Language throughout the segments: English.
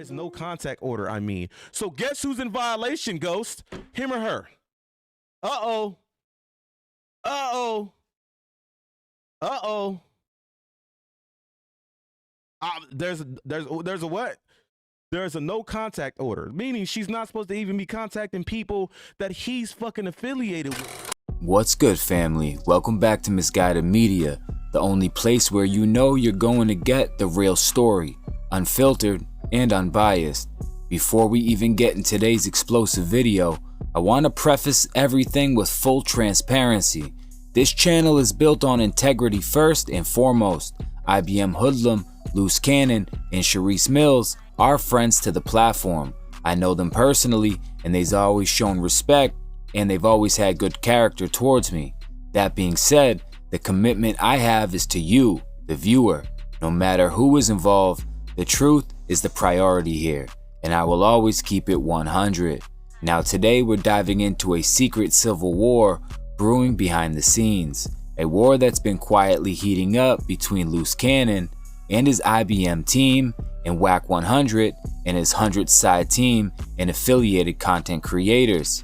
is no contact order, I mean. So guess who's in violation, Ghost? Him or her? Uh-oh. Uh-oh. Uh-oh. There's a what? There's a no contact order, meaning she's not supposed to even be contacting people that he's fucking affiliated with. What's good, family? Welcome back to Misguided Media, the only place where you know you're going to get the real story, unfiltered and unbiased. Before we even get in today's explosive video, I want to preface everything with full transparency. This channel is built on integrity first and foremost. IBM Hoodlam, Luce and Sharice Mills are friends to the platform. I know them personally and they've always shown respect and they've always had good character towards me. That being said, the commitment I have is to you, the viewer. No matter who is involved, the truth is the priority here, and I will always keep it 100. Now today we're diving into a secret civil war brewing behind the scenes. A war that's been quietly heating up between Luce and his IBM team and Wack 100 and his 100 side team and affiliated content creators.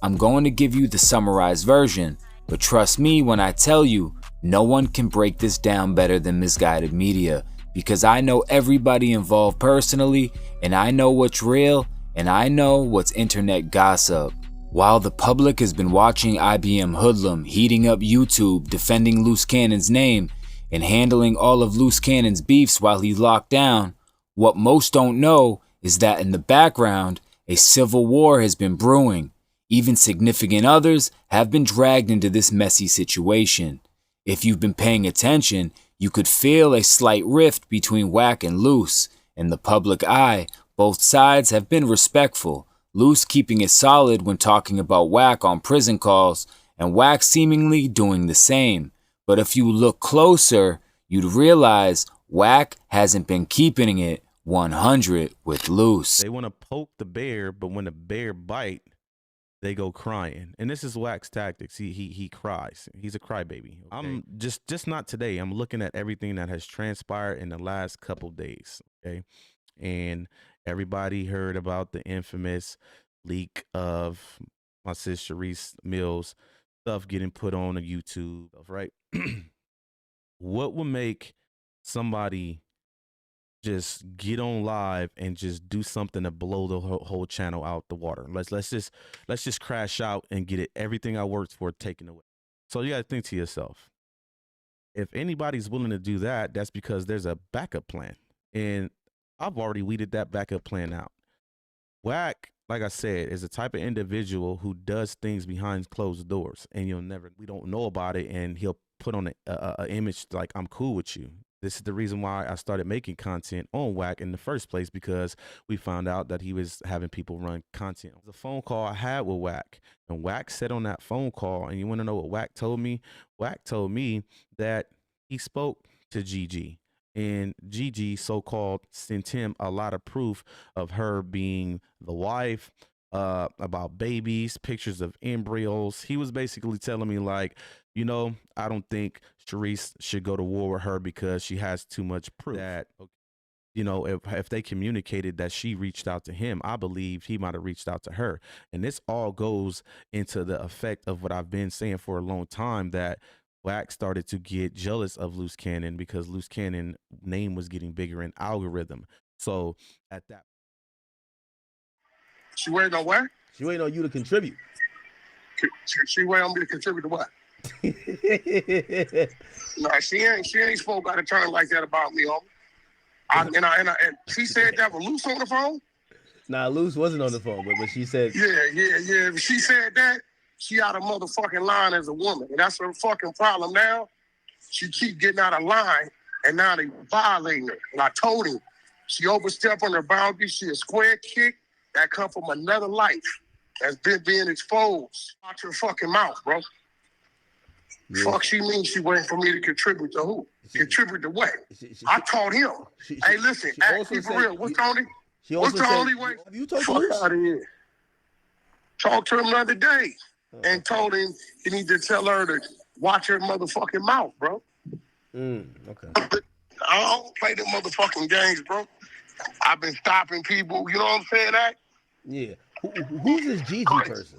I'm going to give you the summarized version, but trust me when I tell you, no one can break this down better than Misguided Media, because I know everybody involved personally, and I know what's real, and I know what's internet gossip. While the public has been watching IBM Hoodlam heating up YouTube defending Luce Cannon's name and handling all of Luce Cannon's beefs while he's locked down, what most don't know is that in the background, a civil war has been brewing. Even significant others have been dragged into this messy situation. If you've been paying attention, you could feel a slight rift between Wack and Luce. In the public eye, both sides have been respectful, Luce keeping it solid when talking about Wack on prison calls, and Wack seemingly doing the same. But if you look closer, you'd realize Wack hasn't been keeping it 100 with Luce. They want to poke the bear, but when the bear bite, they go crying. And this is Wack's tactics. He cries. He's a crybaby. Okay? I'm just not today. I'm looking at everything that has transpired in the last couple days. Okay. And everybody heard about the infamous leak of my sis Sharice Mills stuff getting put on a YouTube, right? What would make somebody just get on live and just do something to blow the whole channel out the water? Let's just crash out and get it, everything I worked for, taken away. So you got to think to yourself, if anybody's willing to do that, that's because there's a backup plan, and I've already weeded that backup plan out. Wack, like I said, is a type of individual who does things behind closed doors, and we don't know about it, and he'll put on a image like, I'm cool with you. This is the reason why I started making content on Wack in the first place, because we found out that he was having people run content. The phone call I had with Wack, and Wack said on that phone call, and you want to know what Wack told me? Wack told me that he spoke to Gigi, and Gigi so-called sent him a lot of proof of her being the wife, about babies, pictures of embryos. He was basically telling me, like, you know, I don't think Sharice should go to war with her because she has too much proof. That, you know, if they communicated that she reached out to him, I believe he might have reached out to her. And this all goes into the effect of what I've been saying for a long time, that Wack started to get jealous of Luce Cannon because Luce Cannon name was getting bigger in algorithm. So at that, she waiting on what? She waiting on you to contribute. She waiting on me to contribute to what? No, she ain't spoke out of turn like that about me, homie. And she said that with Luce on the phone. Nah, Luce wasn't on the phone, but she said, yeah. She said that. She out of motherfucking line as a woman, and that's her fucking problem now. She keep getting out of line, and now they violating her. And I told him, she overstepped on her boundaries. She a square kick that come from another life that's been being exposed. Watch her fucking mouth, bro. Yeah. Fuck she means she waiting for me to contribute to who? Contribute to what? I taught him. Hey, listen, ask me for real. What's Tony? What's the only way? Have you talked to Luce? Fuck out of here. Talked to him the other day and told him he need to tell her to watch her motherfucking mouth, bro. Okay. I don't play them motherfucking games, bro. I've been stopping people. You know what I'm saying? That Yeah. Who's this Gigi person?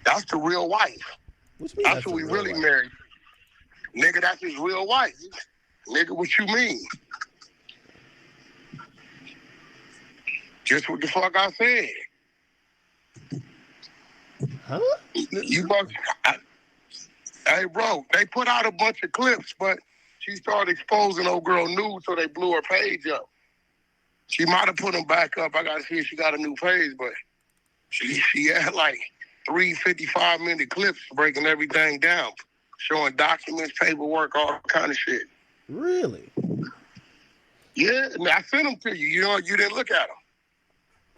that's the real wife. What you mean That's the who we real really wife? married. Nigga, that's his real wife. Nigga, what you mean? Just what the fuck I said. Huh? You must. Hey, bro, they put out a bunch of clips, but she started exposing old girl nude, so they blew her page up. She might have put them back up. I gotta see if she got a new page, but she had like 3 55-minute clips breaking everything down, showing documents, paperwork, all kind of shit. Really? Yeah, and I sent them to you. You know, you didn't look at them.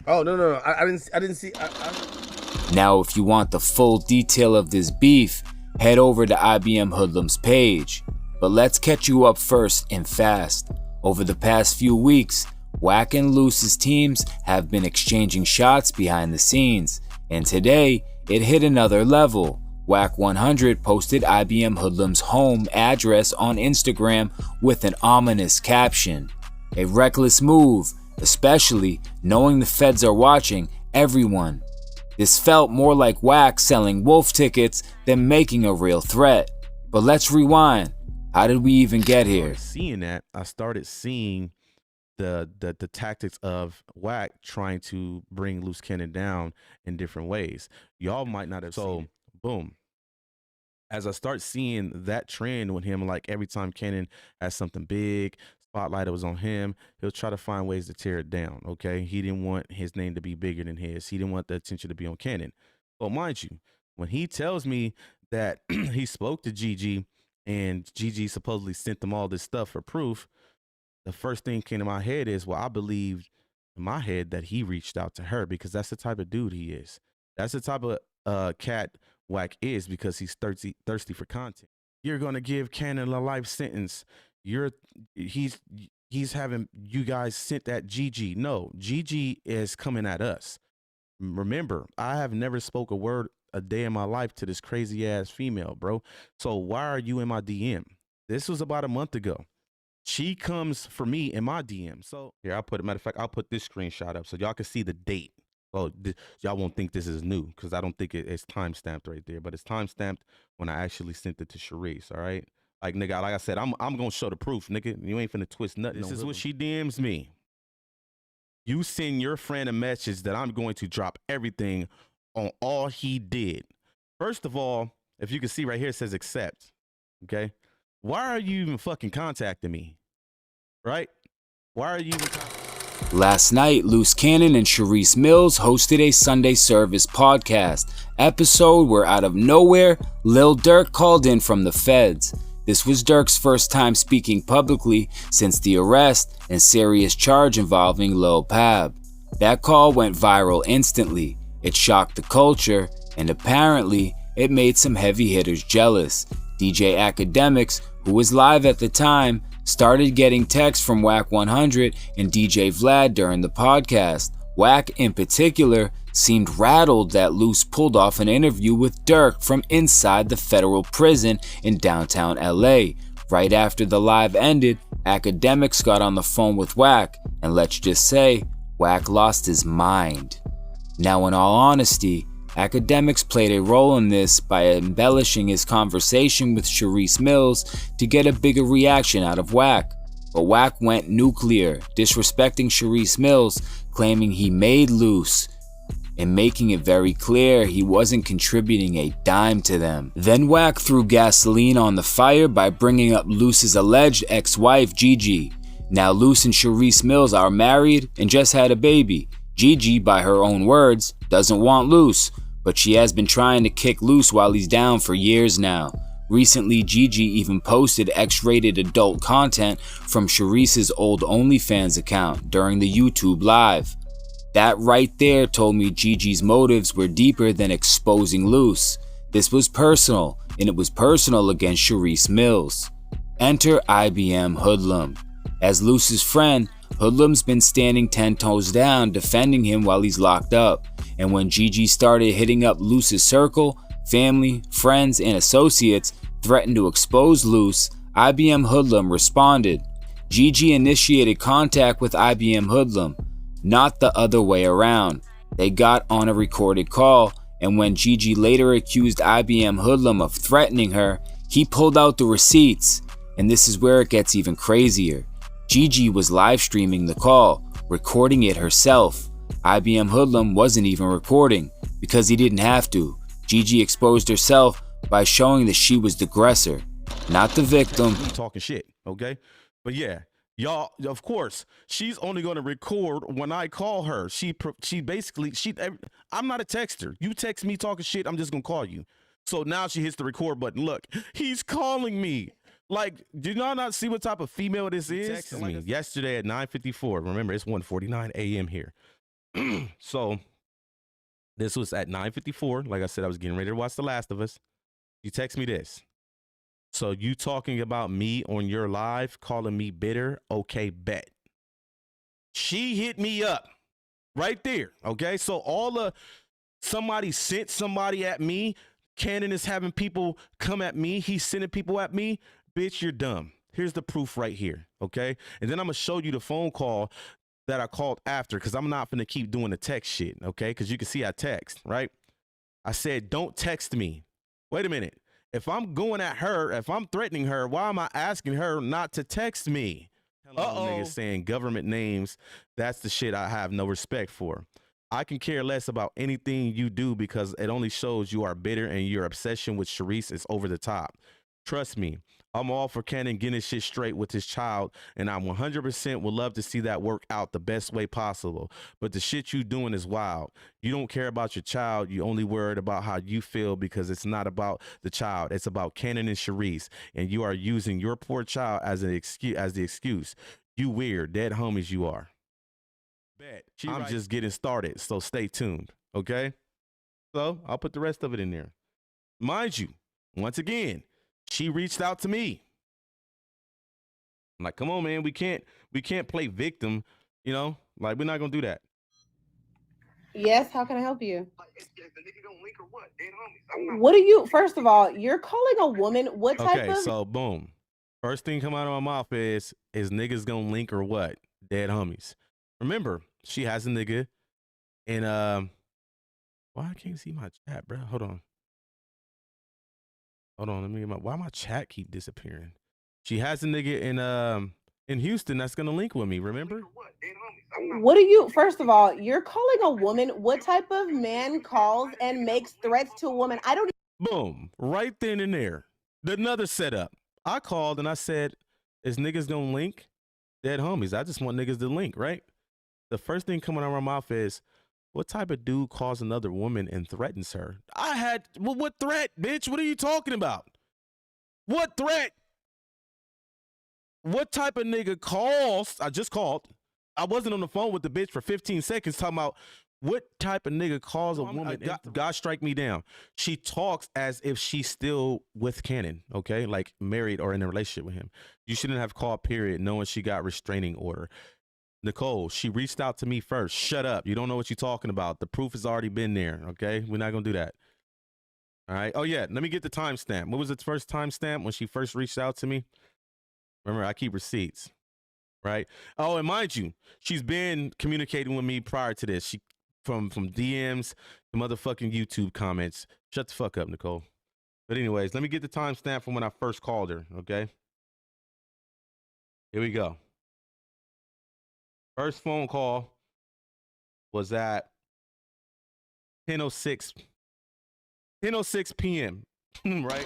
Oh no! I didn't see. Now, if you want the full detail of this beef, head over to IBM Hoodlam's page. But let's catch you up first and fast. Over the past few weeks, Wack and Luce's teams have been exchanging shots behind the scenes, and today it hit another level. Wack 100 posted IBM Hoodlam's home address on Instagram with an ominous caption. A reckless move, especially knowing the feds are watching everyone. This felt more like Wack selling wolf tickets than making a real threat. But let's rewind. How did we even get here? Seeing that, I started seeing the tactics of Wack trying to bring Luce Cannon down in different ways. Y'all might not have seen it. Boom. As I start seeing that trend with him, like every time Cannon has something big, spotlight was on him, he'll try to find ways to tear it down, okay? He didn't want his name to be bigger than his. He didn't want the attention to be on Cannon. Well, mind you, when he tells me that he spoke to Gigi and Gigi supposedly sent them all this stuff for proof, the first thing came to my head is, well, I believed in my head that he reached out to her because that's the type of dude he is. That's the type of cat Wack is, because he's thirsty for content. You're gonna give Cannon a life sentence. He's having you guys sent at Gigi. No, Gigi is coming at us. Remember, I have never spoke a word a day in my life to this crazy ass female, bro. So why are you in my DM? This was about a month ago. She comes for me in my DM. So here, matter of fact, I'll put this screenshot up so y'all can see the date. Oh, y'all won't think this is new because I don't think it's time-stamped right there, but it's time-stamped when I actually sent it to Sharice, all right? Like, nigga, like I said, I'm going to show the proof, nigga. You ain't finna twist nothing. This is what she DMs me. You send your friend a message that I'm going to drop everything on all he did. First of all, if you can see right here, it says accept, okay? Why are you even fucking contacting me, right? Why are you even Last night, Luce Cannon and Sharice Mills hosted a Sunday Service podcast episode where out of nowhere, Lil Durk called in from the feds. This was Durk's first time speaking publicly since the arrest and serious charge involving Lil Pab. That call went viral instantly. It shocked the culture, and apparently, it made some heavy hitters jealous. DJ Academics, who was live at the time, started getting texts from Wack 100 and DJ Vlad during the podcast. Wack, in particular, seemed rattled that Luce pulled off an interview with Durk from inside the federal prison in downtown LA. Right after the live ended, Academics got on the phone with Wack, and let's just say, Wack lost his mind. Now, in all honesty, Academics played a role in this by embellishing his conversation with Sharice Mills to get a bigger reaction out of Wack. But Wack went nuclear, disrespecting Sharice Mills, claiming he made Luce, and making it very clear he wasn't contributing a dime to them. Then Wack threw gasoline on the fire by bringing up Luce's alleged ex-wife, Gigi. Now Luce and Sharice Mills are married and just had a baby. Gigi, by her own words, doesn't want Luce, but she has been trying to kick Luce while he's down for years now. Recently, Gigi even posted X-rated adult content from Sharice's old OnlyFans account during the YouTube live. That right there told me Gigi's motives were deeper than exposing Luce. This was personal, and it was personal against Sharice Mills. Enter IBM Hoodlam. As Luce's friend, Hoodlam's been standing 10 toes down defending him while he's locked up, and when Gigi started hitting up Luce's circle, family, friends, and associates threatened to expose Luce, IBM Hoodlam responded. Gigi initiated contact with IBM Hoodlam, not the other way around. They got on a recorded call, and when Gigi later accused IBM Hoodlam of threatening her, he pulled out the receipts. And this is where it gets even crazier. Gigi was live streaming the call, recording it herself. IBM Hoodlam wasn't even recording, because he didn't have to. Gigi exposed herself by showing that she was the aggressor, not the victim. Talking shit, okay? But yeah, y'all, of course, she's only going to record when I call her. She basically, I'm not a texter. You text me talking shit, I'm just going to call you. So now she hits the record button. Look, he's calling me. Like, do y'all not see what type of female this is? Texted me yesterday at 9:54. Remember, it's 1:49 a.m. here. So this was at 9:54. Like I said, I was getting ready to watch The Last of Us. You text me this. So you talking about me on your live, calling me bitter? Okay, bet. She hit me up right there. Okay, so somebody sent somebody at me. Cannon is having people come at me. He's sending people at me. Bitch, you're dumb. Here's the proof right here, okay? And then I'm going to show you the phone call that I called after, because I'm not going to keep doing the text shit, okay? Because you can see I text, right? I said, don't text me. Wait a minute. If I'm going at her, if I'm threatening her, why am I asking her not to text me? Niggas saying government names, that's the shit I have no respect for. I can care less about anything you do because it only shows you are bitter and your obsession with Sharice is over the top. Trust me, I'm all for Cannon getting his shit straight with his child, and I 100% would love to see that work out the best way possible. But the shit you doing is wild. You don't care about your child. You only worried about how you feel because it's not about the child. It's about Cannon and Sharice, and you are using your poor child as the excuse. You weird, dead homies you are. Bet. I'm just getting started, so stay tuned, okay? So I'll put the rest of it in there. Mind you, once again, she reached out to me. I'm like, come on, man, we can't play victim, you know? Like, we're not gonna do that. Yes, how can I help you? What are you, first of all, you're calling a woman, what type of? Okay, so boom. First thing come out of my mouth is niggas gonna link or what? Dead homies. Remember, she has a nigga, and why I can't see my chat, bro? Hold on, let me get why my chat keep disappearing? She has a nigga in Houston that's gonna link with me. Remember? What are you? First of all, you're calling a woman. What type of man calls and makes threats to a woman? I don't. Boom! Right then and there. Another setup. I called and I said, "Is niggas gonna link? Dead homies. I just want niggas to link, right?" The first thing coming out of my mouth is, what type of dude calls another woman and threatens her? What threat, bitch? What are you talking about? What threat? What type of nigga calls? I just called. I wasn't on the phone with the bitch for 15 seconds talking about what type of nigga calls a woman. God strike me down. She talks as if she's still with Cannon, okay? Like married or in a relationship with him. You shouldn't have called, period, knowing she got restraining order. Nicole, she reached out to me first. Shut up. You don't know what you're talking about. The proof has already been there, okay? We're not going to do that. All right? Oh, yeah. Let me get the timestamp. What was the first timestamp when she first reached out to me? Remember, I keep receipts, right? Oh, and mind you, she's been communicating with me prior to this. She from DMs to motherfucking YouTube comments. Shut the fuck up, Nicole. But anyways, let me get the timestamp from when I first called her, okay? Here we go. First phone call was at 10:06 p.m., right?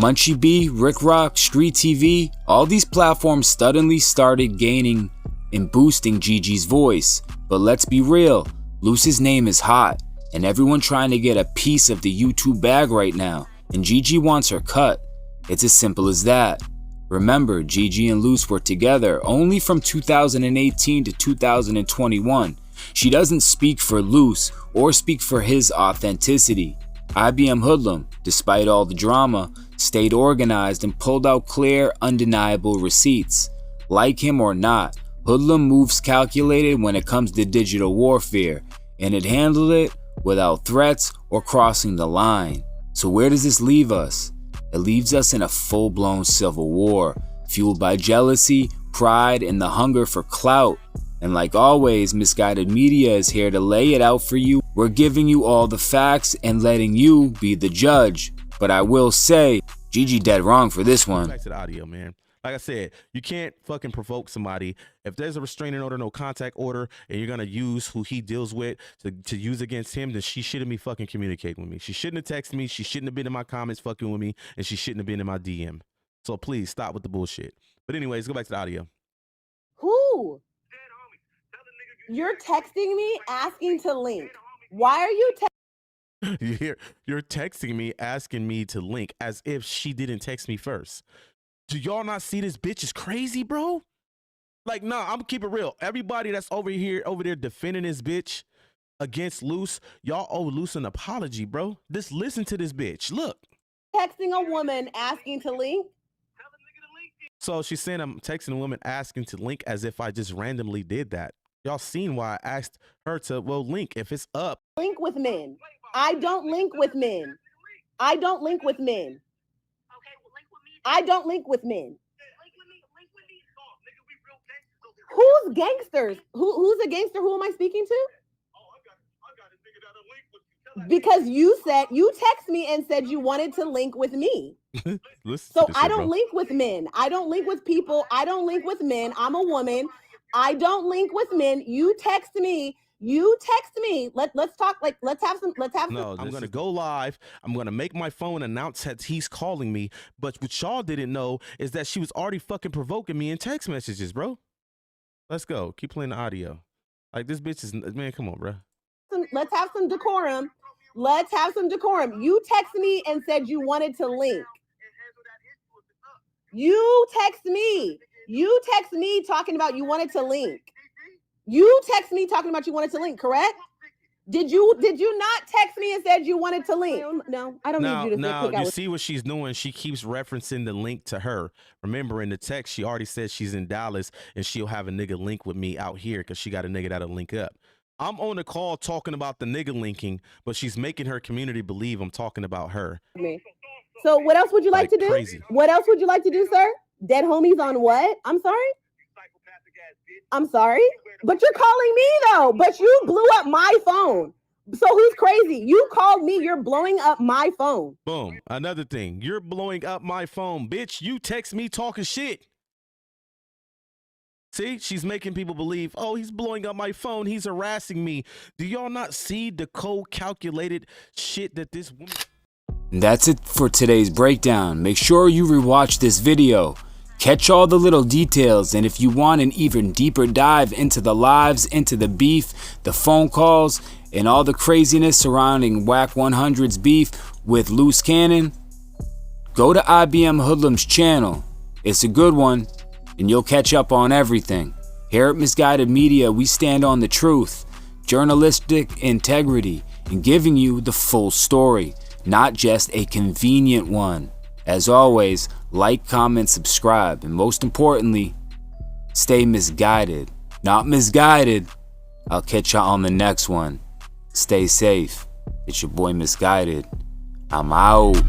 Munchie B, Rick Rock, Street TV, all these platforms suddenly started gaining and boosting Gigi's voice. But let's be real, Luce's name is hot, and everyone trying to get a piece of the YouTube bag right now, and Gigi wants her cut. It's as simple as that. Remember, Gigi and Luce were together only from 2018 to 2021. She doesn't speak for Luce or speak for his authenticity. IBM Hoodlam, despite all the drama, stayed organized and pulled out clear, undeniable receipts. Like him or not, Hoodlam moves calculated when it comes to digital warfare, and it handled it without threats or crossing the line. So where does this leave us? It leaves us in a full-blown civil war, fueled by jealousy, pride, and the hunger for clout. And like always, Misguided Media is here to lay it out for you. We're giving you all the facts and letting you be the judge. But I will say, Gigi dead wrong for this one. Back to the audio, man. Like I said, you can't fucking provoke somebody. If there's a restraining order, no contact order, and you're gonna use who he deals with to use against him, then she shouldn't be fucking communicating with me. She shouldn't have texted me. She shouldn't have been in my comments fucking with me, and she shouldn't have been in my DM. So please stop with the bullshit. But anyways, go back to the audio. Who? You're texting me asking to link. Why are you You're texting me asking me to link as if she didn't text me first. Do y'all not see this bitch is crazy, bro? Like, nah, I'm gonna keep it real. Everybody that's over there defending this bitch against Luce, y'all owe Luce an apology, bro. Just listen to this bitch. Look. texting a woman asking to link? So she's saying I'm texting a woman asking to link as if I just randomly did that. Y'all seen why I asked her to, well, link if it's up. Link with men. I don't link with men. I don't link with men. I don't link with men. Who's gangsters? Who's a gangster? Who am I speaking to? Because you text me and said you wanted to link with me. So I don't link with men. I don't link with people. I don't link with men. I'm a woman. I don't link with men. You text me. Let's talk. Like, let's have some. No, I'm gonna go live. I'm gonna make my phone announce that he's calling me. But what y'all didn't know is that she was already fucking provoking me in text messages, bro. Let's go. Keep playing the audio. Like, this bitch is, man, come on, bro. Let's have some decorum. Let's have some decorum. You text me and said you wanted to link. You text me talking about you wanted to link. You text me talking about you wanted to link, correct? Did you not text me and said you wanted to link? No, I don't need you to No, you see what she's doing? She keeps referencing the link to her. Remember, in the text, she already said she's in Dallas and she'll have a nigga link with me out here because she got a nigga that'll link up. I'm on the call talking about the nigga linking, but she's making her community believe I'm talking about her. So what else would you like to do? Crazy. What else would you like to do, sir? Dead homies on what? I'm sorry? I'm sorry? But you're calling me, though. But you blew up my phone. So who's crazy? You called me. You're blowing up my phone. Boom. Another thing. You're blowing up my phone. Bitch, you text me talking shit. See, she's making people believe, oh, he's blowing up my phone. He's harassing me. Do y'all not see the cold calculated shit that this woman... And that's it for today's breakdown. Make sure you rewatch this video. Catch all the little details, and if you want an even deeper dive into the lives, into the beef, the phone calls, and all the craziness surrounding Wack 100's beef with Loose Cannon, go to IBM Hoodlam's channel. It's a good one, and you'll catch up on everything. Here at Misguided Media, we stand on the truth, journalistic integrity, and giving you the full story, not just a convenient one. As always, like, comment, subscribe, and most importantly, stay misguided, not misguided. I'll catch y'all on the next one. Stay safe. It's your boy Misguided. I'm out.